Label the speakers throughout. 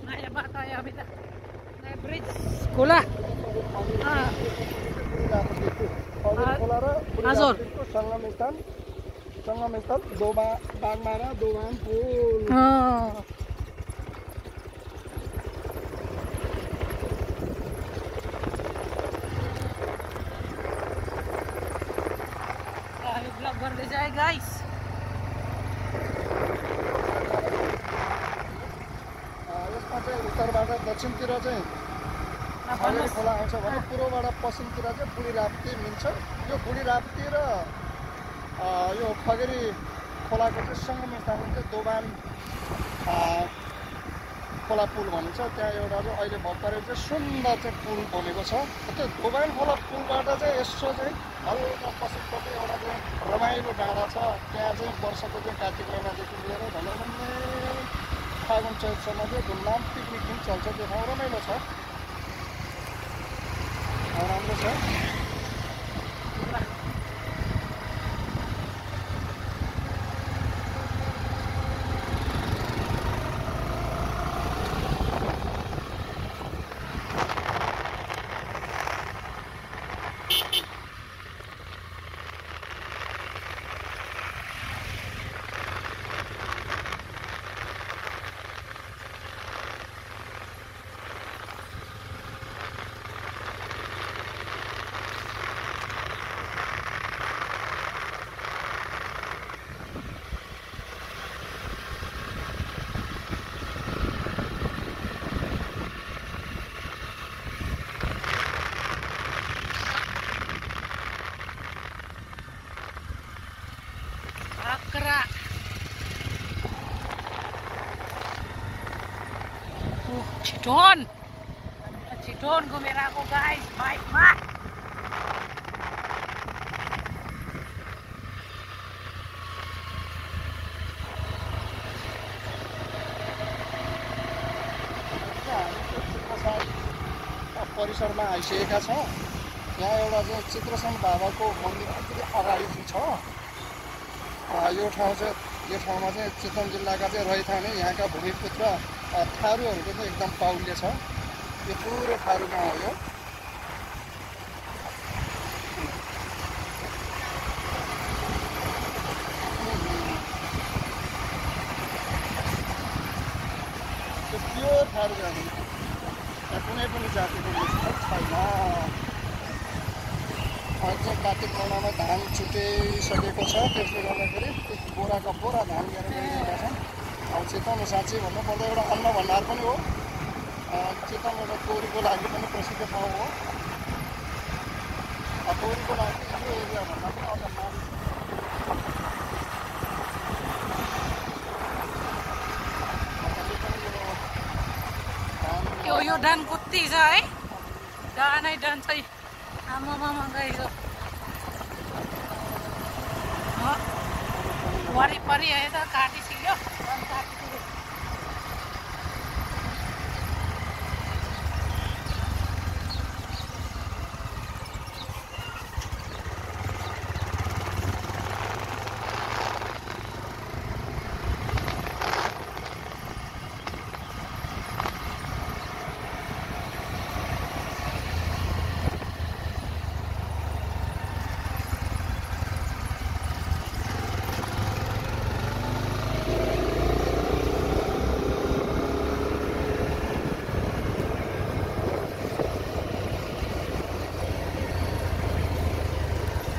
Speaker 1: नयाँ बाटो आयो अभी त नयाँ ब्रिज खोला हजुर
Speaker 2: संगम स्थल बागमारा दोभान पुल
Speaker 1: ब्लग गर्दै जाए गाइस
Speaker 2: यसमा चाहिँ उत्तरबाट दक्षिणतिर चाहिँ खगेरी खोला आउँछ भने पूर्वबाट पश्चिमतिर चाहिँ बुढी राप्ती मिल्छ यो बुढी राप्ती र यो खगेरी खोलाको चाहिँ सङ्गम स्थान चाहिँ दोभान खोला पुल भनिन्छ त्यहाँ एउटा चाहिँ अहिले भर्खरै चाहिँ सुन्दर चाहिँ पुल बनेको छ त्यो दोभान खोला पुलबाट चाहिँ यसो चाहिँ हल्का पश्चिमपट्टि एउटा चाहिँ रमाइलो डाँडा छ त्यहाँ चाहिँ वर्षको चाहिँ कार्तिक महिनादेखि लिएर झन्डै फागुन चैतसम्म चाहिँ धुमधाम पिकनिक पनि चल्छ त्यो ठाउँ रमाइलो छ राम्रो छ
Speaker 1: छिटोन घुमेर आएको गाइस बाइकमा
Speaker 2: परिसरमा आइसकेका छौँ यहाँ एउटा चाहिँ चित्रसेन बाबाको मन्दिर अलिकति अगाडि छ यो ठाउँमा चाहिँ चितवन जिल्लाका चाहिँ रैथाने यहाँका भूमिपुत्र थारूहरूको चाहिँ एकदम बाहुल्य छ यो पुरो थारू गाउँ हो यो प्योर थारू गाउँ यहाँ कुनै पनि जातिको छैन अझ कार्तिक महिनामा धान छुटिसकेको छ त्यसले गर्दाखेरि बोराका बोरा धान लिएर गइरहेका छन् अब चितवन साँच्ची भन्नुपर्दा एउटा अन्न भण्डार पनि हो चितवन एउटा तोरीको लागि पनि प्रसिद्ध ठाउँ हो तोरीको लागि यो एरियाभन्दा पनि अझ
Speaker 1: माथि यो डान कति छ है डानै डान चाहिँ आमामा गाइस वरिपरि आयो त काटिसक्यो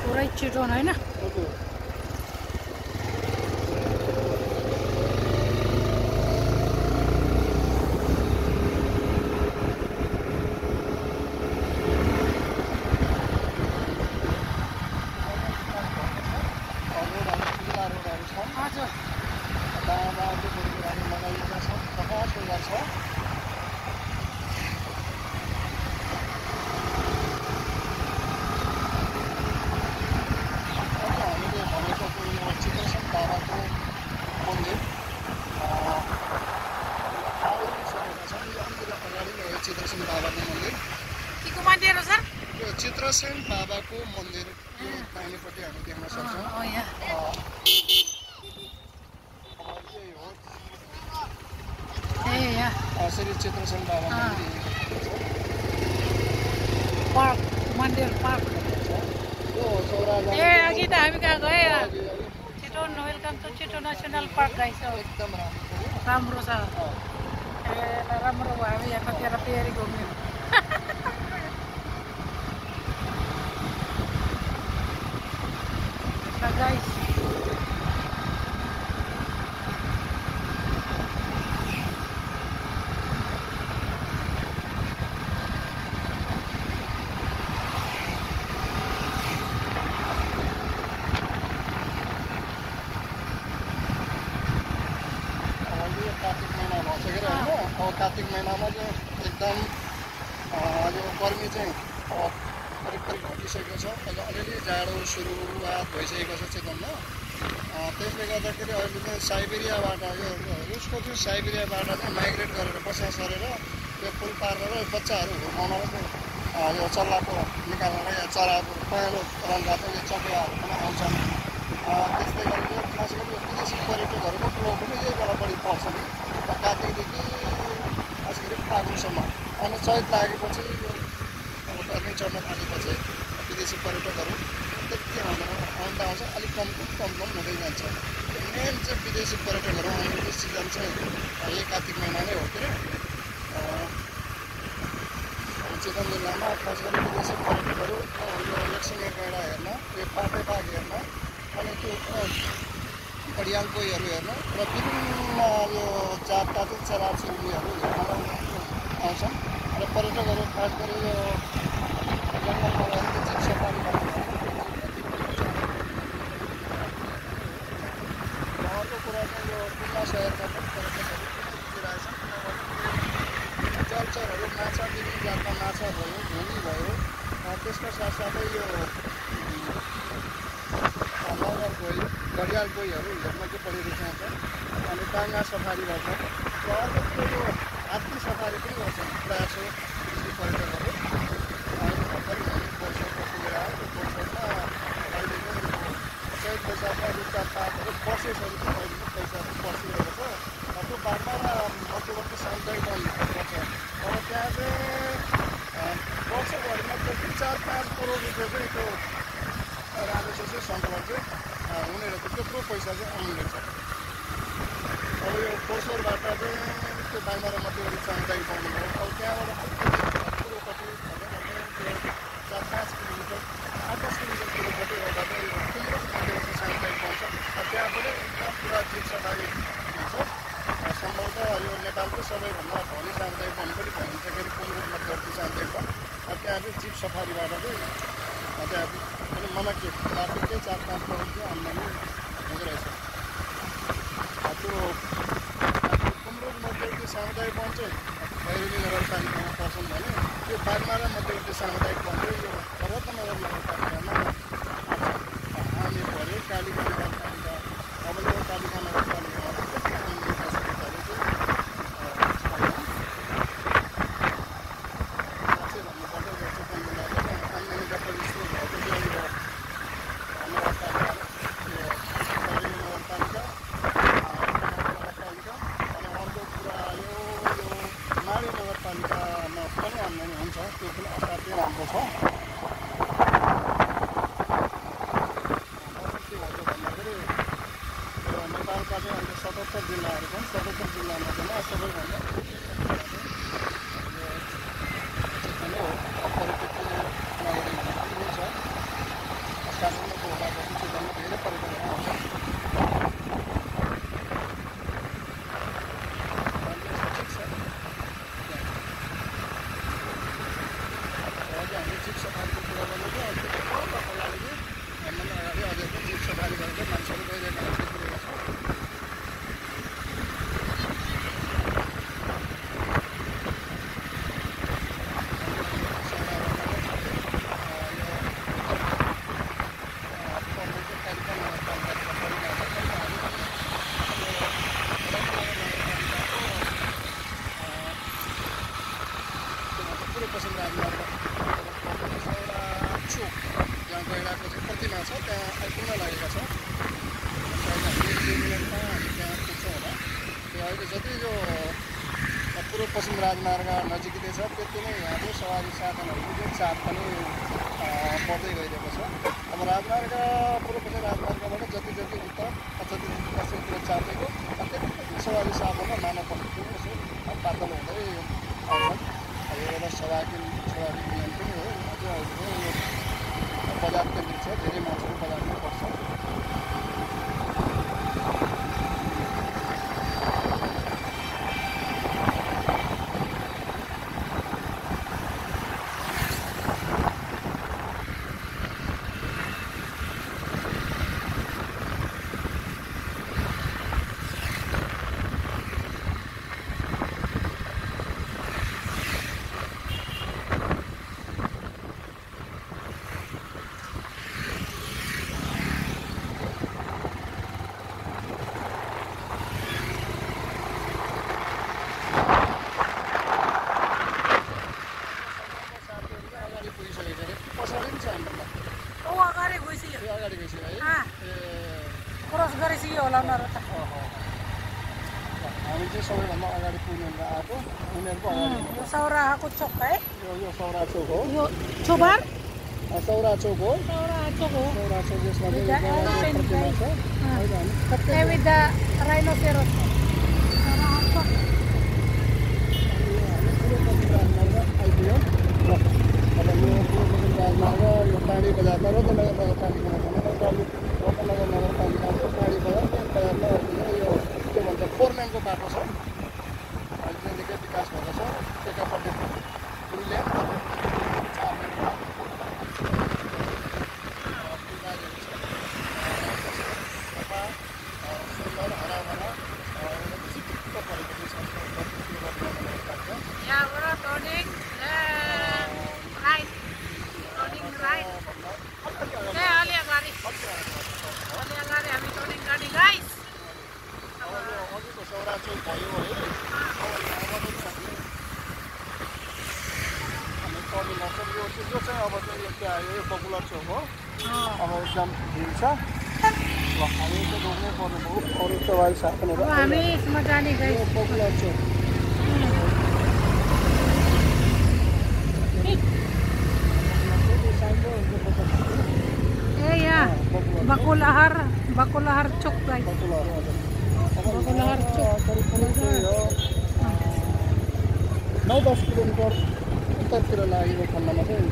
Speaker 1: पुरै चिटोन होइन
Speaker 2: चित्रसेन बाबाको मन्दिर दाहिनेपट्टि हामी देख्न सक्छौँ
Speaker 1: ए यहाँ
Speaker 2: श्री चित्रसेन बाबा मन्दिर
Speaker 1: पार्क मन्दिर पार्क
Speaker 2: यो चौरा
Speaker 1: ए अघि त हामी कहाँ गयो Chitwan welcome to Chitwan national park guys
Speaker 2: एकदम राम्रो
Speaker 1: राम्रो छ ए राम्रो भयो हामी यहाँ कतिवटा फेरि घुम्यौँ गाइस
Speaker 2: कार्तिक महिना भइसकेर होइन अब कार्तिक महिनामा चाहिँ एकदम यो गर्मी चाहिँ करिब करिब घटिसकेको छ अहिले अलिअलि जाडो सुरुवात भइसकेको छ चितवनमा त्यसले गर्दाखेरि अहिले चाहिँ साइबेरियाबाट यो रुसको चाहिँ साइबेरियाबाट चाहिँ माइग्रेट गरेर बसाइ सरेर यो फुल पारेर बच्चाहरू हुर्काउनलाई चाहिँ यो चल्लाको निकाल्नलाई या चराको पहेँलो रङका चाहिँ यो चकेवाहरू पनि आउँछन् त्यस्तै गरी यो खास गरी विदेशी पर्यटकहरूको प्रभाव पनि यही बेला बढी पर्छ नि कार्तिकदेखि खास गरी फागुनसम्म अनि चैत लागेपछि यो गर्मी चढ्न थालेपछि विदेशी पर्यटकहरू त्यति आउँदा आउँछ अलिक कम हुँदै जान्छ मेन चाहिँ विदेशी पर्यटकहरू आउने सिजन चाहिँ यही कार्तिक महिना नै हो के अरे चितवन जिल्लामा खास गरी विदेशी पर्यटकहरू यो लक्ष्मी गैँडा हेर्न यो पाटे बाघ हेर्न अनि त्यो घडियाल कोहीहरू हेर्न र विभिन्न यो जातका चाहिँ चराचुरुङ्गीहरू हेर्न आउँछन् र पर्यटकहरू खास गरी यो जङ्गलमा गएर जीव सफारी अर्को कुरा चाहिँ यो खुल्ला शहरमा पनि पर्यटकहरू पुगिरहेछन् जलचरहरू माछा विभिन्न जातका माछा भयो भुनी भयो त्यसका साथसाथै यो मगर कोही घडियाल कोहीहरू हेर्न चाहिँ बढी रुचाउँछ अनि टाङ्गा सफारी गर्छ र अर्को यो हात्ती सफारी पनि गर्छन् प्रायः जसो विदेशी पर्यटकहरू अहिले भर्खरै पोर्सरमा पुगेर आयो त्यो पोर्सरमा अहिले चाहिँ चैत वैशाखमा रुखका पातहरू पर्सेसहरू चाहिँ अहिले पैसाहरू पर्सिरहेको छ त्यो बादमा मध्यवर्ती सामुदायिक वन पर्छ अब त्यहाँ चाहिँ वर्षभरिमा कति 4-5 करोड रुपियाँ चाहिँ त्यो राजस्व चाहिँ सङ्कलन चाहिँ हुने रहेछ त्यत्रो पैसा चाहिँ आउने रहेछ अब यो पोर्सरबाट चाहिँ त्यो बागमारा मध्यवर्ती सामुदायिक वन भयो अब त्यहाँबाट कुरोपट्टि त्यो 4-5 किलोमिटर 8-10 किलोमिटर कुरोपट्टि एउटा चाहिँ ठुलो मध्यवर्ती सामुदायिक वन छ त्यहाँ पनि एकदम पुरा जीव सफारी हुन्छ सम्भवतः यो नेपालको सबैभन्दा धनी सामुदायिक वन पनि भनिन्छ के अरे कुमरुक मध्यवर्ती सामुदायिक वन त्यहाँ चाहिँ जीव सफारीबाट चाहिँ त्यहाँ पनि मनके कार्तिककै 4-5 करोड चाहिँ आम्दानी हुँदो रहेछ त्यो कुमरुक मध्यवर्ती सामुदायिक वन चाहिँ भैरवी नगरपालिकामा पर्छन् भने त्यो बागमारा मध्यवर्ती सामुदायिक वन चाहिँ यो रत्नगर नगरपालिकामा हामी पऱ्यो कालिका नगरपालिका अब यो कालिका नगरपालिकामा नगरपालिकामा पनि आम्दानी हुन्छ त्यो पनि असाध्यै राम्रो छ के भन्छ भन्दाखेरि नेपालका चाहिँ अहिले 77 जिल्लाहरू छन् 77 जिल्लामा चाहिँ सबैभन्दा पर्यटकीय नगरी पनि छ काठमाडौँको होलापछि चितवनमा धेरै पर्यटकहरू आउँछन् हामी जीव सफारीको कुरा गरेको अगाडि अझै पनि जीव सफारी गरेर मान्छेहरू गइरहेका देखिरहेको छ पूर्व पश्चिम राजमार्ग जहाँ गैँडाको चाहिँ प्रतिमा छ त्यहाँ आइपुग्न लागेका छौँ अहिले हामी 2 मिनटमा हामी त्यहाँ पुग्छौँ होला त्यो अहिले जति यो पूर्व पश्चिम राजमार्ग नजिकै छ। त्यति नै यहाँ चाहिँ सवारी साधनहरूको चाहिँ चाप पनि बढ्दै गइरहेको छ। अब राजमार्ग पूर्व पश्चिम राजमार्गबाट जति जति उत्तर जति पश्चिमतिर चापेको त्यति सवारी साधनमा मानव पक्षको यसो पातलो हुँदै आउँछन्। यो एउटा स्वाभाविक नियम पनि हो। अझ अहिले यो बजार केन्द्रित छ, धेरै मान्छेहरू बजारमै पर्छ।
Speaker 1: क्रस गरिसक्यो होला उनीहरू त।
Speaker 2: हामी चाहिँ सबैभन्दा अगाडि पुगेर आएको उनीहरूको अगाडि
Speaker 1: सौराहाको चोक है,
Speaker 2: यो सौरा चोक हो।
Speaker 1: यो छोबार
Speaker 2: सौरा चोक हो।
Speaker 1: सौरा चोक हो।
Speaker 2: सौरा चोक यसमा चाहिँ
Speaker 1: with the rhinoceros.
Speaker 2: आइपुग्यो। अब यो राजमार्ग यो पानी बजारमा रत्नगर नगरपालिकामा रत्नगर नगरपालिकाको पानी बजार मेन बजारमा यो के भन्छ 4 लेनको बाटो छ। अहिले चाहिँ निकै विकास भएको छ। एकापट्टि पुलले यो चाहिँ अब चाहिँ यो क्या यो पपुलर चोक हो। अब एकदम भिड छ। ल हामी चाहिँ रोक्नै पर्ने हो। अरू सवारी साधनहरू
Speaker 1: हामी यसमा जाने गए
Speaker 2: पपुलर चोक।
Speaker 1: ए यहाँ बकुलहर चोक गए। बकुलहर चोक
Speaker 2: 9-10 किलोमिटर उत्तरतिर लागेको खण्डमा चाहिँ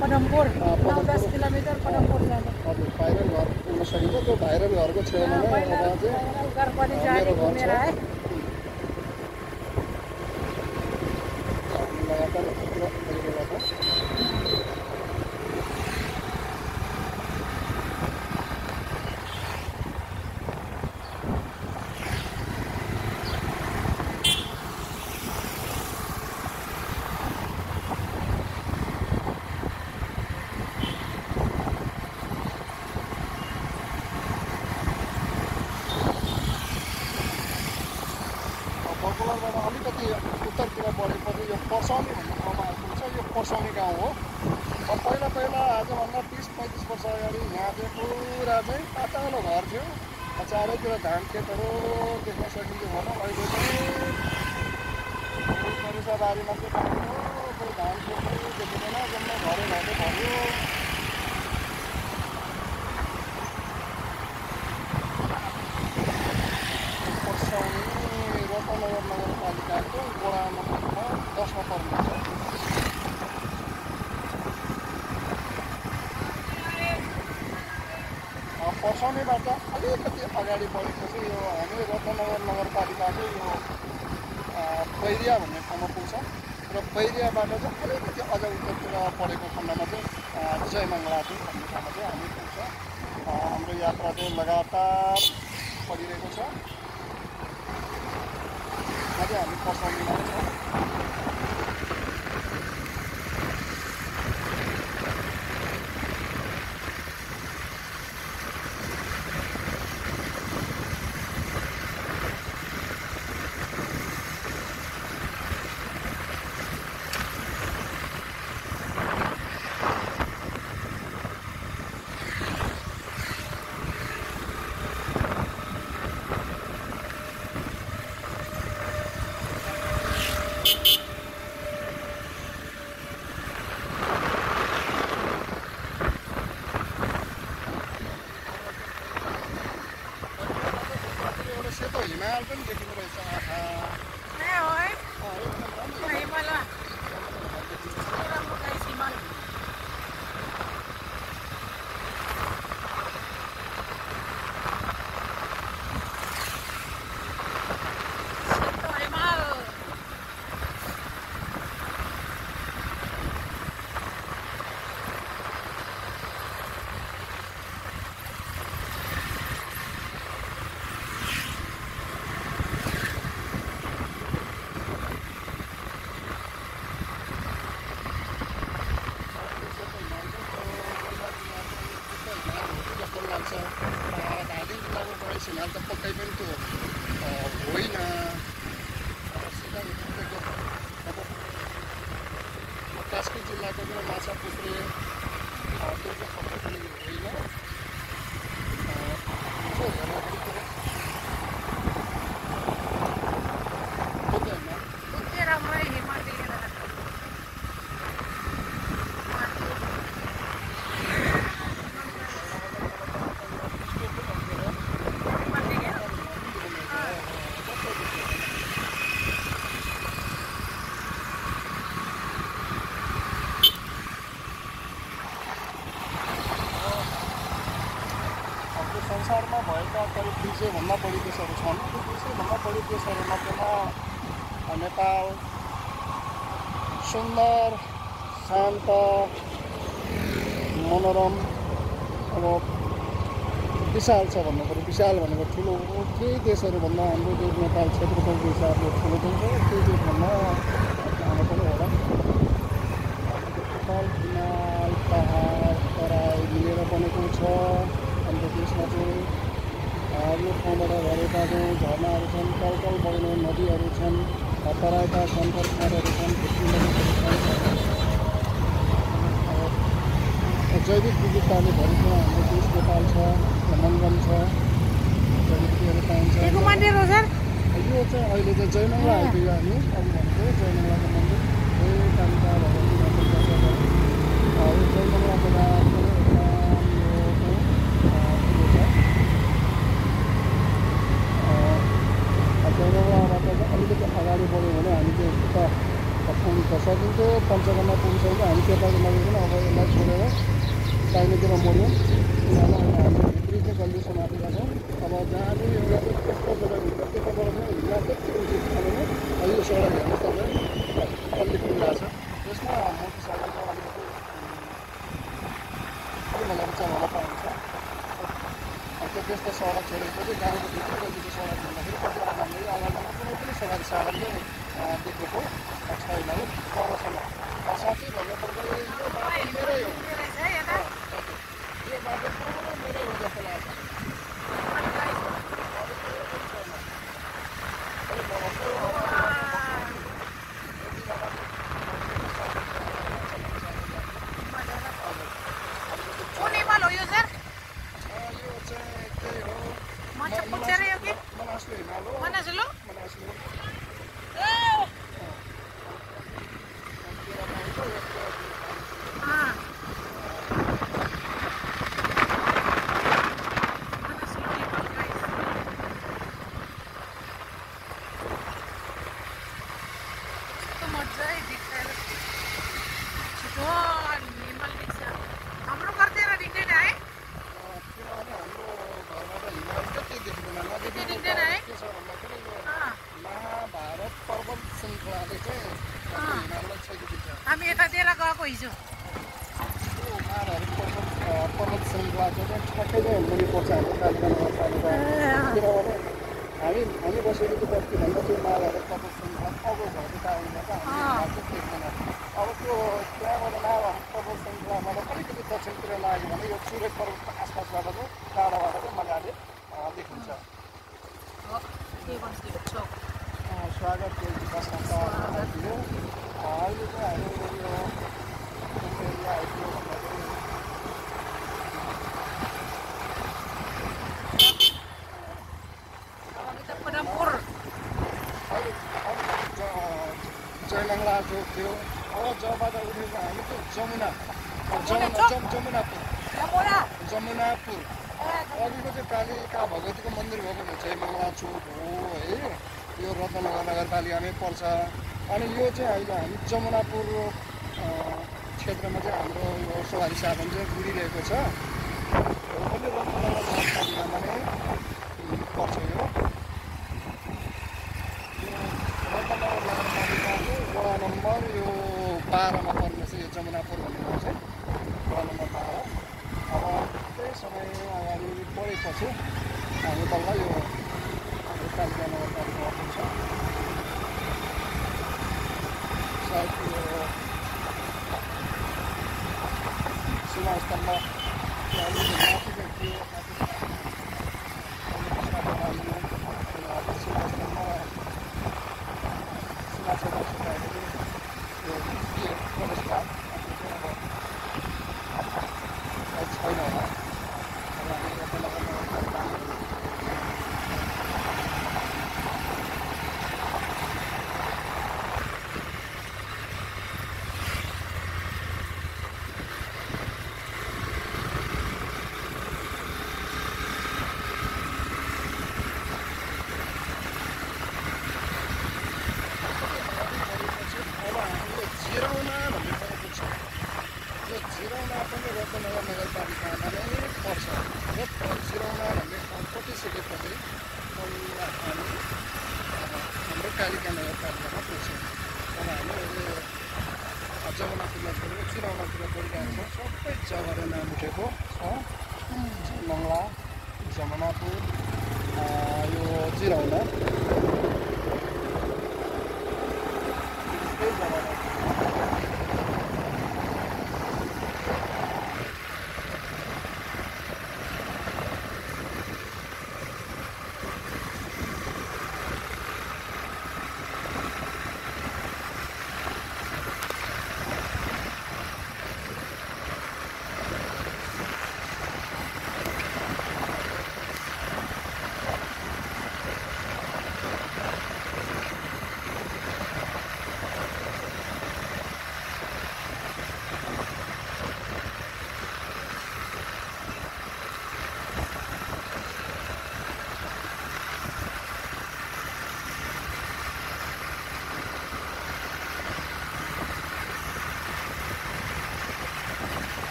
Speaker 1: पदमपुर 9-10 किलोमिटर पदमपुर जाने।
Speaker 2: हजुर भाइरल घर पुग्न सकिन्छ। त्यो भाइरल घरको छेउमा नै अब चाहिँ
Speaker 1: घर पनि जाने घुमेर है।
Speaker 2: लगातार यतातिर गइरहेको छ। बकुलरबाट अलिकति उत्तरतिर बढेपछि यो पर्साउने भन्ने ठाउँमा आइपुग्छ। यो पर्साउने गाउँ हो। पहिला आजभन्दा 30-35 वर्ष अगाडि यहाँ चाहिँ पुरा चाहिँ पातलो घर थियो। चारैतिर धान खेतहरू देख्न सकिन्थ्यो भनौँ। अहिले चाहिँ बारीमा चाहिँ पाइयो कोही धान खेत देखिँदैन। जम्मै घरै भर्यो। पर्साउने रत्नगर नगरपालिकाको वडा नम्बर 10मा पर्नुहुन्छ। पर्साउनेबाट अलिकति अगाडि बढेपछि यो हामी रत्नगर नगरपालिकाको यो पैरिया भन्ने ठाउँमा पुग्छ। र पैरियाबाट चाहिँ अलिकति अझ उत्तरतिर परेको खण्डमा चाहिँ जयमङ्गलापुर भन्ने ठाउँमा चाहिँ हामी पुग्छ। हाम्रो यात्रा चाहिँ लगातार परिरहेको छ। अझै हामी पर्साउनेमा छौँ। त्यसले त्यो चाहिँ सबै पनि होइन
Speaker 1: Putih ramai mati ya.
Speaker 2: संसारमा भएका करिब 200 भन्दा बढी देशहरू छन्। त्यो 200 भन्दा बढी देशहरूमध्येमा नेपाल सुन्दर, शान्त, मनोरम, अब विशाल छ भन्नु पऱ्यो। विशाल भनेको ठुलो हो। केही देशहरूभन्दा हाम्रो देश नेपाल क्षेत्रफलको हिसाबले ठुलो पनि छ, केही देशभन्दा सानो पनि होला। नेपाल हिमाल, पहाड, तराई मिलेर बनेको छ। हाम्रो देशमा चाहिँ यो ठाउँबाट भरेका चाहिँ झरनाहरू छन्, कलकल बग्ने नदीहरू छन्, तराईका सन्थर खाँडहरू छन्, नदीहरू छन्। जैविक विविधताले भरिएको हाम्रो देश नेपाल छ, मनोरम छ, जैविकहरू पाइन्छ। यो चाहिँ अहिले चाहिँ जयमङ्गला आइपुग्यो हामी। अघि भनेको जयमङ्गलाको मन्दिर यो कालिका भगवती मन्दिर यो जयमङ्गलाको रात जयमङ्गलाबाट चाहिँ अलिकति अगाडि बढ्यो भने हामी चाहिँ उता पुग्न सकिन्थ्यो। पञ्चकन्या पुगिसक्यो। हामी त्यताको लगेको अब यसलाई छोडेर दाहिनेतिर मोड्यौँ। किनभने हामी भित्री चाहिँ गल्ली समातेका छौँ। अब जहाँ चाहिँ एउटा चाहिँ त्यस्तो जग्गाभित्र त्यताबाट चाहिँ हिँड्दा त्यति उचित छ भने यो सडक हेर्नुहोस् तपाईँ गल्ली पुगिरहेको छ। यसमा मोटरसाइकलको अलिकति मलाई चलाउन पाइन्छ। त्यस्तो सडक छोडेपछि गाउँको भित्र गल्लीको सडक भन्दाखेरि कतिवटा हामीले अगाडिमा कुनै पनि सरकारी साधनले देखेको छैन है परसम्म। साँच्चै भन्नुपर्दा यो बाटो मेरै हो। यो बाटो पुरो मेरै हो जस्तो लाग्छ।
Speaker 1: हामी यतातिर गएको हिजो
Speaker 2: पर्वत श्रृङ्खला चाहिँ ठ्याक्कै चाहिँ मुनि पर्छ हाम्रो कालिका नगरपालिका। किनभने हामी बसेको बस्तीभन्दा त्यो महाभारत पर्वत श्रृङ्खला अग्लो भएको कारणले चाहिँ देख्दैन। अब त्यो त्यहाँबाट महाभारत पर्वत श्रृङ्खलाबाट अलिकति दक्षिणतिर लाग्यो भने यो सूर्य पर्वतको आसपासबाट चाहिँ टाढाबाट चाहिँ मजाले देखिन्छ। स्वागत बस्न आइपुग्यो। अहिले चाहिँ हामी यो एरिया आइपुग्यो भन्दाखेरि जयमङ्गला चोक थियो। अब जबाट उठेको हामी चाहिँ जमुनापुर अघिको चाहिँ कालिका भगवतीको मन्दिर भएको जयमङ्गला चोक हो है। यो रत्नगर नगरपालिकामै पर्छ। अनि यो चाहिँ अहिले हामी जमुनापुर क्षेत्रमा चाहिँ हाम्रो यो सवारी साधन चाहिँ गुडिरहेको छ। पनि रत्नगर नगरपालिकामा नै पर्छ। यो रत्नगर नगरपालिकाको वडा नम्बर यो 12मा पर्ने चाहिँ यो जमुनापुर भन्ने ठाउँ चाहिँ वडा नम्बर 12। अब त्यही समय अगाडि बढेपछि हामी बल्ल यो कालिका नगरपालिकामा पुग्छ। सायद यो सीमास्थलमा अलिकति माथि चाहिँ थियो। सीमास्थलमा सीमा क्षेत्र छुट्याएपछि यो प्रवेशद्वार जमुनापुरलाई छोडेर चिराउनातिर गइरहेको छ सबै जग्गाले नाम उठेको छ मङ्गला जमुनापुर यो चिराउना यस्तै जग्गा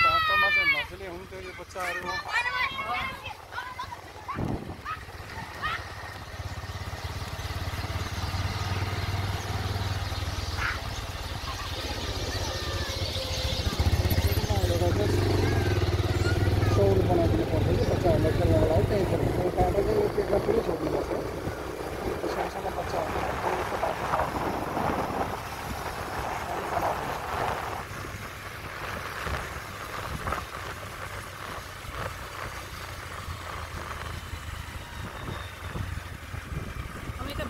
Speaker 2: बाटोमा चाहिँ नजिले हुन्थ्यो यो बच्चाहरू सौर बनाइदिनु पर्छ कि बच्चाहरूलाई खेल्नको लागि त्यहीँ बाटो चाहिँ यो पेटमा पुरै छोडिदिनुपर्छ सानसानो बच्चाहरूलाई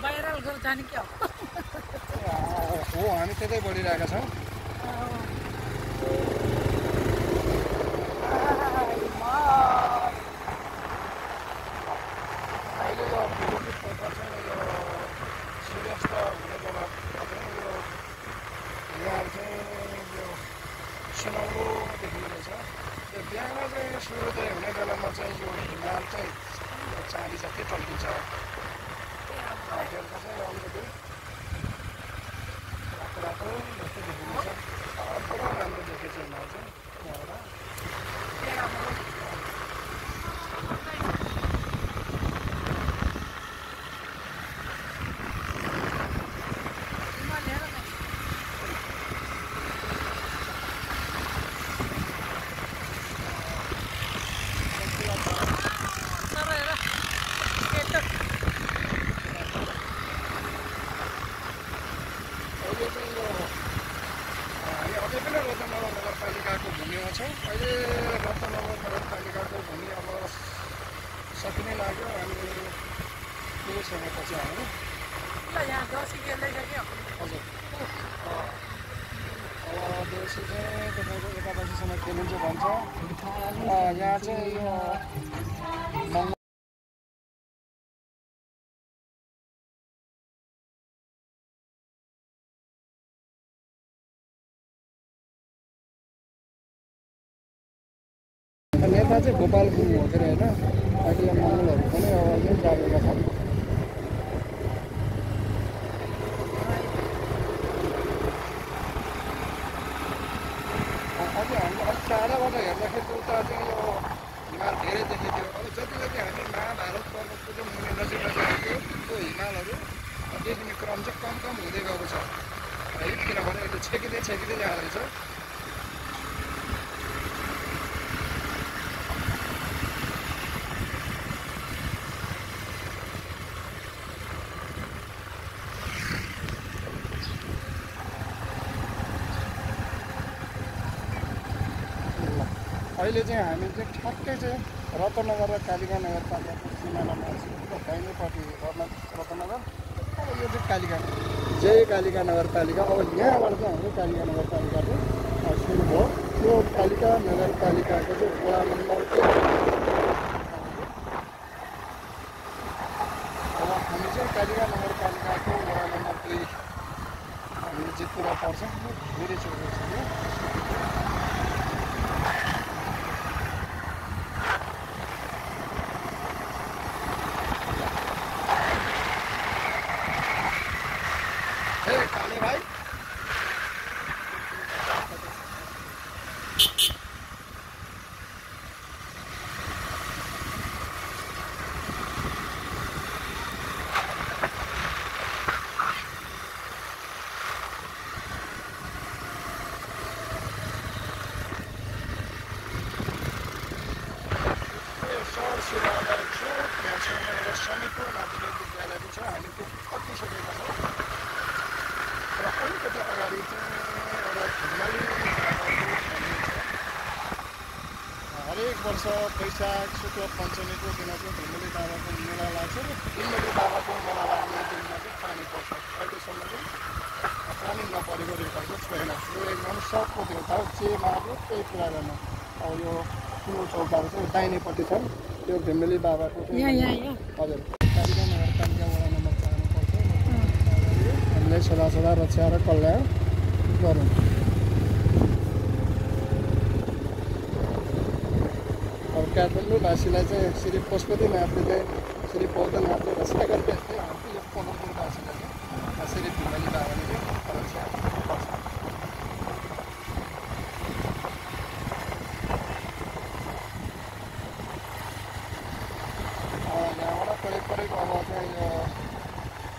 Speaker 1: भाइरल गरेर जाने क्या
Speaker 2: हो हामी त्यतै बढिरहेका छौँ अहिले यो सूर्यास्त हुने बेला यहाँ चाहिँ यो सुनौलो देखिँदैछ त्यो बिहान चाहिँ सूर्योदय हुने बेलामा चाहिँ यो हिमाल चाहिँ चाँदी जति टल्किन्छ बेलुका चाहिँ अलिकति रातो रातो जस्तो देखिन्छ पुरा राम्रो देखेको छ हिमाल चाहिँ यहाँबाट अझै पनि रत्ननगर नगरपालिकाको भूमिमा छौँ अहिले रत्ननगर नगरपालिकाको भूमि अब सकिने लाग्यो हामी केही समयपछि हामी हजुर देउसी चाहिँ तपाईँको एकादशीसम्म खेलिन्छ भन्छ यहाँ चाहिँ यो नेता चाहिँ गोपाल गुरुङ हो के अरे होइन अहिले मङ्गलहरू पनि अब यही जानेका छन् अहिले हामी अलिक टाढाबाट हेर्दाखेरि उता चाहिँ यो हिमाल धेरै देखिन्थ्यो अब जति जति हामी महाभारत पर्वतको चाहिँ मुनि नजिक नजिक त्यो हिमालहरू देखिने क्रम चाहिँ कम कम हुँदै गएको छ है किनभने अहिले छेकिँदै जाँदैछ अहिले चाहिँ हामी चाहिँ ठ्याक्कै चाहिँ रत्ननगर र कालिका नगरपालिकाको सिमानामा छौँ दाहिनेपट्टि रत्ननगर अब यो चाहिँ कालिका जय कालिका नगरपालिका अब यहाँबाट चाहिँ हाम्रो कालिका नगरपालिका चाहिँ सुरु भयो त्यो कालिका नगरपालिकाको चाहिँ वडा नम्बर 1 अब हामी चाहिँ कालिका नगरपालिकाको वडा नम्बर 2 हामी जितपुरमा पर्छौँ धेरै छोडेको छ काले भाइ बसिरहेको छु। त्यहाँ छेउमा एउटा समीको माध्यमिक विद्यालय पनि छ, हामी पुगिसकेका छौँ। र अलिकति अगाडि चाहिँ एउटा हिमाली हरेक वर्ष वैशाख शुक्ल पञ्चमीको दिन चाहिँ धिमेली बाबाको मेला लाग्छ र धिमेली बाबाको मेला लाग्ने दिनमा चाहिँ पानी पर्छ। अहिलेसम्म चाहिँ पानी नपरेको रेकर्ड चाहिँ छैन। यो एकदम सबको देउता हो, चेमाको केही कुरा गर्न। अब यो ठुलो चौतारो चाहिँ दाहिनेपट्टि छ, त्यो धिमेली बाबाको
Speaker 1: हजुर
Speaker 2: कालिका नगरपालिका वडा नम्बर 4 मा पर्छ। हामीले छोराछोरा रक्षा र कल्याण गरौँ। अब काठमाडौँवासीलाई चाहिँ श्री पशुपतिनाथले चाहिँ श्री बौद्धनाथले रक्षा गरिदिएको थियो। हाम्रो यो पदमपुरवासीलाई चाहिँ श्री धिमेली बाबाले चाहिँ रक्षा गर्छ। यहाँबाट करिब अब चाहिँ यो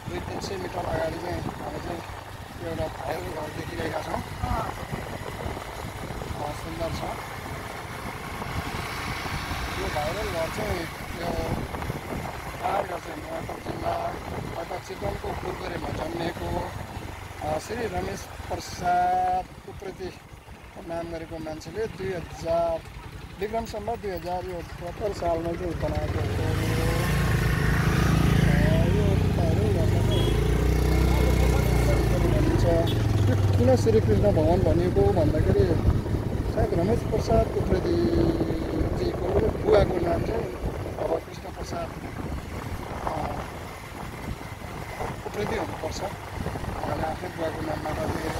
Speaker 2: 200-300 मिटर अगाडि चाहिँ हामी चाहिँ एउटा भाइरल घर देखिरहेका छौँ। सुन्दर छ यो भाइरल घर चाहिँ। यो पाहाडमा चाहिँ नुवाकोट जिल्ला अर्थात् चितवनको कुरकोरेमा जन्मिएको श्री रमेश प्रसाद उप्रेती नाम गरेको मान्छेले 2000 विक्रमसम्म 2073 सालमा चाहिँ बनाएको हो। यो भाइरल घरमा चाहिँ किन श्रीकृष्ण भवन भनिएको भन्दाखेरि सायद रमेश प्रसाद उप्रेतीजीको बुवाको नाम चाहिँ अब कृष्ण प्रसाद उप्रेती हुनुपर्छ। उहाँले आफ्नै बुवाको नाममा राखेको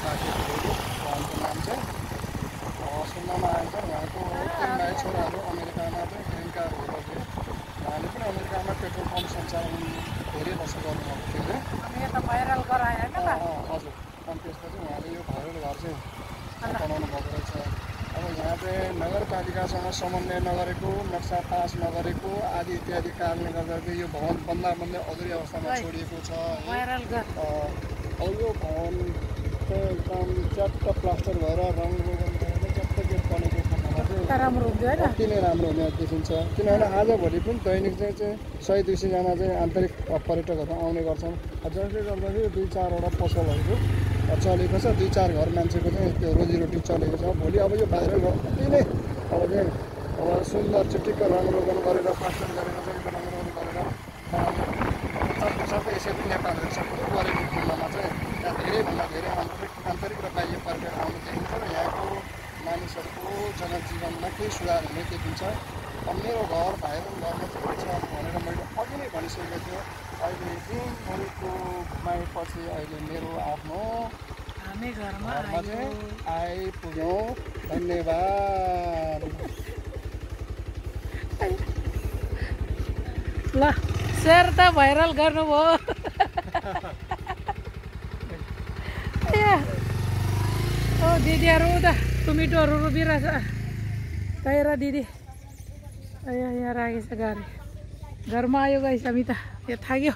Speaker 2: भवनको नाम चाहिँ सुन्नमा आएछ। उहाँको 3 भाइ छोराहरू अमेरिकामा चाहिँ ग्रिन कार्ड होल्डर थिए। उहाँले पनि अमेरिकामा पेट्रोल पम्प सञ्चालन धेरै वर्ष गर्नुभएको थियो अरे। हजुर। अनि त्यसपछि उहाँले यो भाइरल घर चाहिँ बनाउनु भएको रहेछ। अब यहाँ चाहिँ नगरपालिकासँग समन्वय नगरेको, नक्सा पास नगरेको आदि इत्यादि कारणले गर्दा यो भवन बन्दा अधुरै अवस्थामा छोडिएको छ। अब यो भवन चाहिँ एकदम च्याप्प प्लास्टर भएर रङ रोगन गरेर च्याप्प गेट बनेको खण्डमा चाहिँ अति नै राम्रो हुने देखिन्छ। किनभने आजभोलि पनि दैनिक चाहिँ 100-200 जना चाहिँ आन्तरिक पर्यटकहरू आउने गर्छन्, जसले गर्दाखेरि 2-4वटा पसलहरू चलेको छ। 2-4 घर मान्छेको चाहिँ त्यो रोजीरोटी चलेको छ। भोलि अब यो भाइरल घर अति नै अब चाहिँ अब सुन्दर चिटिक्क रङ रोगन गरेर प्लास्टर गरेर चाहिँ रङ रोगन गरेर साथै यसै पनि नेपालहरू सबै गरेको खण्डमा चाहिँ त्यहाँ धेरैभन्दा धेरै आन्तरिक र बाह्य पर्यटक आउनु देखिन्छ र यहाँको मानिसहरूको जनजीवनमा केही सुधार हुने देखिन्छ। अब मेरो घर भाइरल घरमा चाहिँ के छ भनेर मैले अघि नै भनिसकेको थिएँ। अहिले दिनभरिको घुमाएपछि अहिले मेरो आफ्नो घरमा चाहिँ आइपुग्यौँ। धन्यवाद।
Speaker 1: ल सेयर त भाइरल गर्नुभयो। ओ दिदीहरू उता टुमिटोहरू रोपिरहेछ। गएर दिदी यहाँ राखेछ गाडी। घरमा आयो गाइस हामी त। यो थाक्यो।